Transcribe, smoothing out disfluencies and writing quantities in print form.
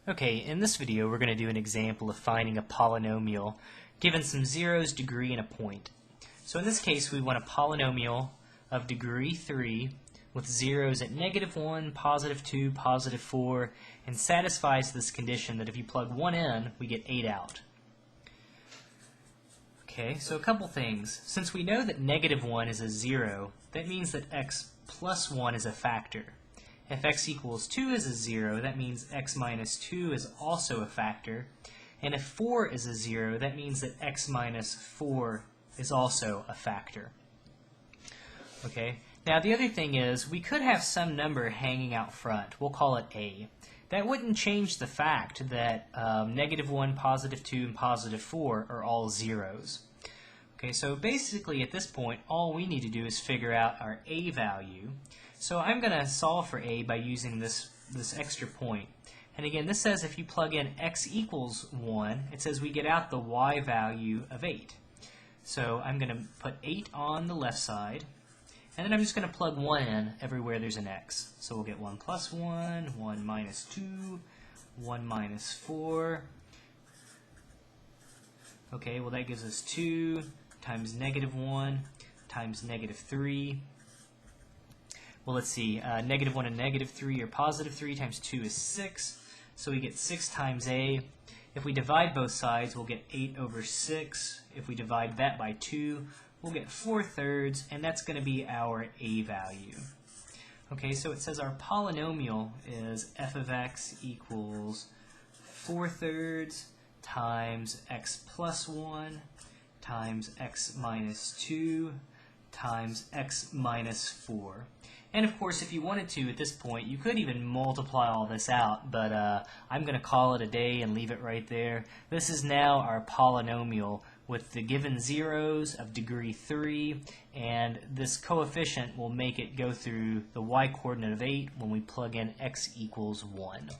Okay, in this video we're going to do an example of finding a polynomial given some zeros, degree, and a point. So in this case we want a polynomial of degree 3 with zeros at -1, +2, +4, and satisfies this condition that if you plug 1 in, we get 8 out. Okay, so a couple things. Since we know that -1 is a 0, that means that x plus 1 is a factor. If x equals 2 is a 0, that means x minus 2 is also a factor. And if 4 is a 0, that means that x minus 4 is also a factor. Okay. Now the other thing is, we could have some number hanging out front. We'll call it a. That wouldn't change the fact that -1, +2, and +4 are all zeros. Okay, so basically at this point, all we need to do is figure out our a value. So I'm going to solve for a by using this extra point. And again, this says if you plug in x equals 1, it says we get out the y value of 8. So I'm going to put 8 on the left side, and then I'm just going to plug 1 in everywhere there's an x. So we'll get 1 plus 1, 1 minus 2, 1 minus 4. Okay, well that gives us 2 times -1 times -3. Well, let's see, -1 and -3 are +3 times 2 is 6, so we get 6 times a. If we divide both sides, we'll get 8 over 6. If we divide that by 2, we'll get 4/3, and that's going to be our a value. Okay, so it says our polynomial is f of x equals 4/3 times x plus 1 times x minus 2 times x minus 4. And of course, if you wanted to at this point, you could even multiply all this out, but I'm going to call it a day and leave it right there. This is now our polynomial with the given zeros of degree 3, and this coefficient will make it go through the y coordinate of 8 when we plug in x equals 1.